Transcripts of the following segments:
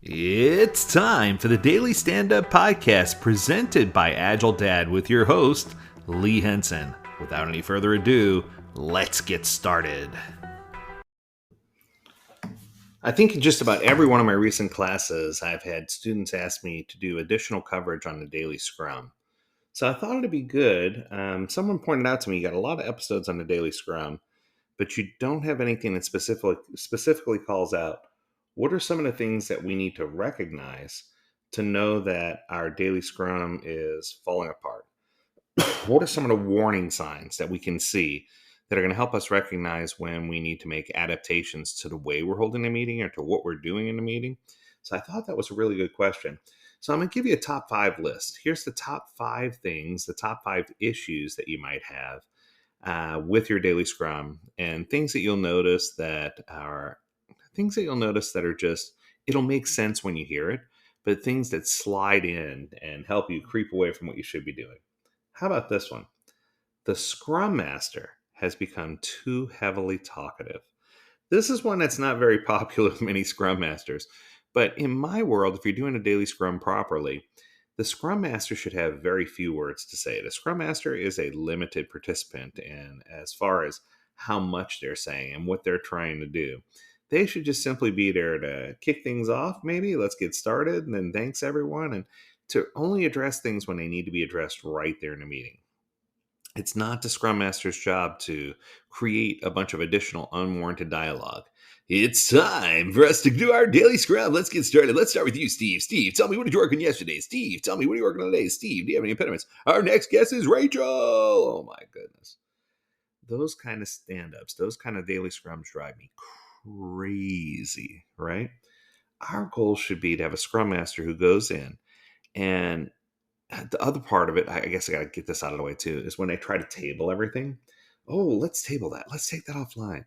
It's time for the Daily Stand Up Podcast presented by Agile Dad with your host, Lee Henson. Without any further ado, let's get started. I think in just about every one of my recent classes, I've had students ask me to do additional coverage on the Daily Scrum. So I thought it'd be good. Someone pointed out to me you got a lot of episodes on the Daily Scrum, but you don't have anything that specifically calls out what are some of the things that we need to recognize to know that our daily scrum is falling apart. What are some of the warning signs that we can see that are going to help us recognize when we need to make adaptations to the way we're holding the meeting or to what we're doing in the meeting? So I thought that was a really good question. So I'm going to give you a top 5 list. Here's the top 5 things, the top 5 issues that you might have with your daily scrum, and things that you'll notice that are just, it'll make sense when you hear it, but things that slide in and help you creep away from what you should be doing. How about this one? The Scrum Master has become too heavily talkative. This is one that's not very popular with many Scrum Masters, but in my world, if you're doing a daily Scrum properly, the Scrum Master should have very few words to say. The Scrum Master is a limited participant, and as far as how much they're saying and what they're trying to do, they should just simply be there to kick things off. Maybe let's get started, and then thanks everyone, and to only address things when they need to be addressed right there in the meeting. It's not the Scrum Master's job to create a bunch of additional unwarranted dialogue. It's time for us to do our daily scrum. Let's get started. Let's start with you, Steve. Steve, tell me, what did you work on yesterday? Steve, tell me, what are you working on today? Steve, do you have any impediments? Our next guest is Rachel. Oh my goodness. Those kind of stand-ups, those kind of daily scrums drive me crazy, right? Our goal should be to have a Scrum Master who goes in, and the other part of it, I guess I got to get this out of the way too, is when they try to table everything. Oh, let's table that. Let's take that offline.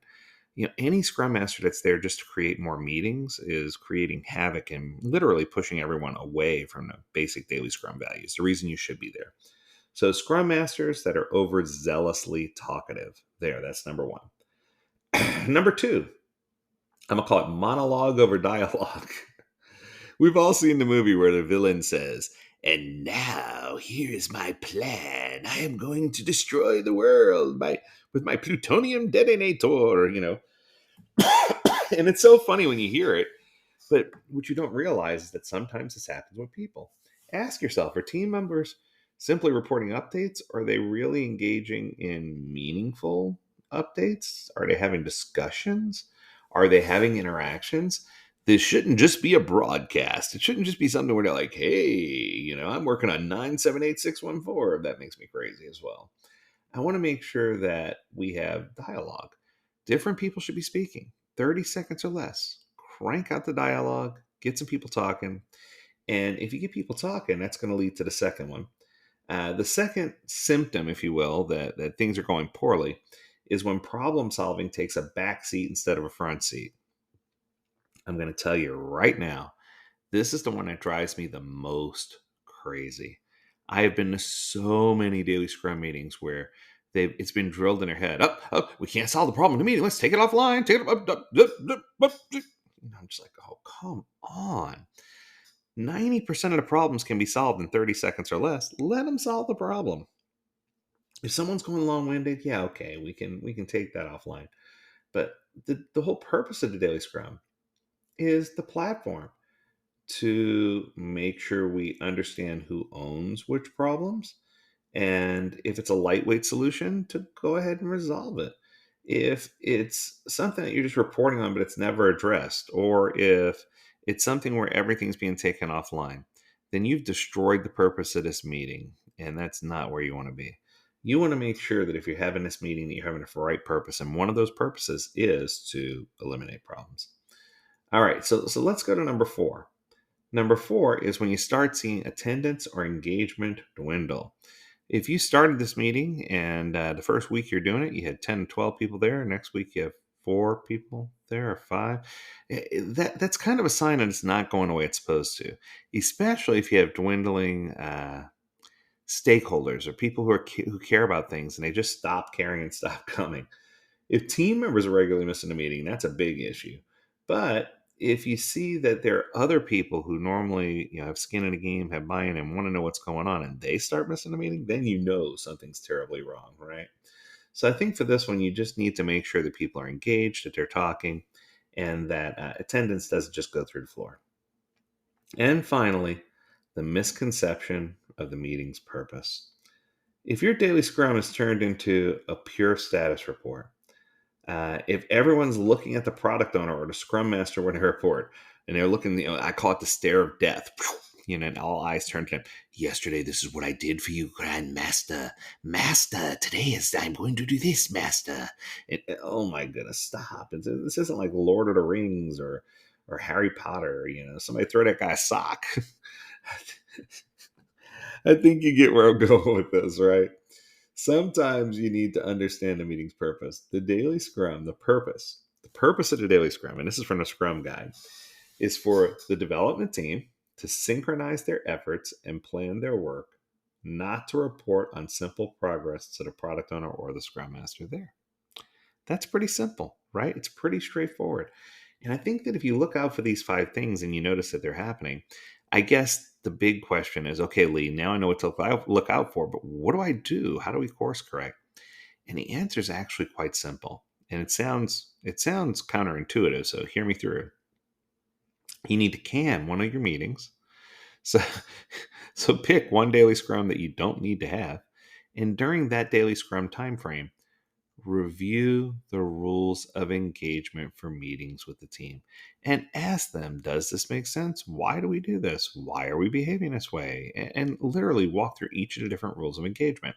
Any Scrum Master that's there just to create more meetings is creating havoc and literally pushing everyone away from the basic daily Scrum values, the reason you should be there. So Scrum Masters that are overzealously talkative, that's number one. Number two, I'm going to call it monologue over dialogue. We've all seen the movie where the villain says, "And now here's my plan. I am going to destroy the world with my plutonium detonator." And it's so funny when you hear it, but what you don't realize is that sometimes this happens with people. Ask yourself, are team members simply reporting updates? Are they really engaging in meaningful updates? Are they having discussions? Are they having interactions? This shouldn't just be a broadcast. It shouldn't just be something where they're like, "Hey, I'm working on 978614." That makes me crazy as well. I want to make sure that we have dialogue. Different people should be speaking 30 seconds or less. Crank out the dialogue, get some people talking. And if you get people talking, that's going to lead to the second one. The second symptom, if you will, that things are going poorly is when problem solving takes a back seat instead of a front seat. I'm going to tell you right now, this is the one that drives me the most crazy. I have been to so many daily scrum meetings where it's been drilled in their head. We can't solve the problem in the meeting. Let's take it offline. Take it up. I'm just like, oh, come on. 90% of the problems can be solved in 30 seconds or less. Let them solve the problem. If someone's going long-winded, yeah, okay, we can take that offline. But the whole purpose of the daily scrum is the platform to make sure we understand who owns which problems. And if it's a lightweight solution, to go ahead and resolve it. If it's something that you're just reporting on, but it's never addressed, or if it's something where everything's being taken offline, then you've destroyed the purpose of this meeting. And that's not where you want to be. You want to make sure that if you're having this meeting, that you're having it for the right purpose. And one of those purposes is to eliminate problems. All right, so let's go to number 4. Number 4 is when you start seeing attendance or engagement dwindle. If you started this meeting and the first week you're doing it, you had 10 to 12 people there. Next week you have 4 people there or 5. That's kind of a sign that it's not going the way it's supposed to, especially if you have dwindling stakeholders or people who care about things and they just stop caring and stop coming. If team members are regularly missing a meeting, that's a big issue. But if you see that there are other people who normally have skin in the game, have buy-in, and want to know what's going on, and they start missing the meeting, then something's terribly wrong, right? So I think for this one, you just need to make sure that people are engaged, that they're talking, and that attendance doesn't just go through the floor. And finally, the misconception of the meeting's purpose. If your daily scrum is turned into a pure status report, if everyone's looking at the product owner or the scrum master when they report, and they're looking, I call it the stare of death, and all eyes turn to them. Yesterday, this is what I did for you, Grand Master. Master, today I'm going to do this, Master. Oh my goodness, stop. This isn't like Lord of the Rings or Harry Potter. Somebody throw that guy a sock. I think you get where I'm going with this, right? Sometimes you need to understand the meeting's purpose. The daily scrum, the purpose of the daily scrum, and this is from the Scrum Guide, is for the development team to synchronize their efforts and plan their work, not to report on simple progress to the product owner or the Scrum Master there. That's pretty simple, right? It's pretty straightforward. And I think that if you look out for these 5 things and you notice that they're happening, I guess the big question is, okay, Lee, now I know what to look out for, but what do I do? How do we course correct? And the answer is actually quite simple. And it sounds counterintuitive, so hear me through. You need to can one of your meetings. So, so pick one daily scrum that you don't need to have. And during that daily scrum time frame, review the rules of engagement for meetings with the team and ask them, does this make sense? Why do we do this? Why are we behaving this way? And literally walk through each of the different rules of engagement.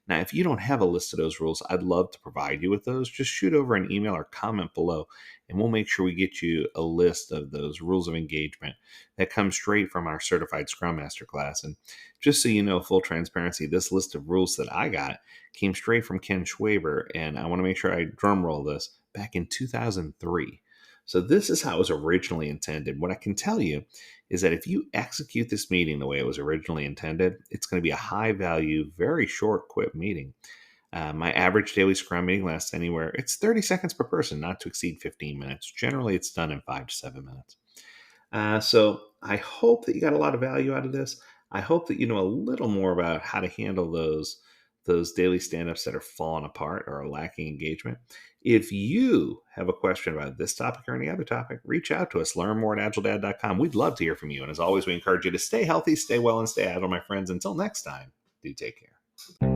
Now, if you don't have a list of those rules, I'd love to provide you with those. Just shoot over an email or comment below, and we'll make sure we get you a list of those rules of engagement that comes straight from our certified Scrum Master class. And just so you know, full transparency, this list of rules that I got came straight from Ken Schwaber, and I want to make sure I drum roll this, back in 2003. So this is how it was originally intended. What I can tell you is that if you execute this meeting the way it was originally intended, it's going to be a high value, very short, quick meeting. My average daily Scrum meeting lasts it's 30 seconds per person, not to exceed 15 minutes. Generally, it's done in 5 to 7 minutes. So I hope that you got a lot of value out of this. I hope that you know a little more about how to handle those daily stand-ups that are falling apart or are lacking engagement. If you have a question about this topic or any other topic, reach out to us. Learn more at agiledad.com. We'd love to hear from you. And as always, we encourage you to stay healthy, stay well, and stay agile, my friends. Until next time, do take care.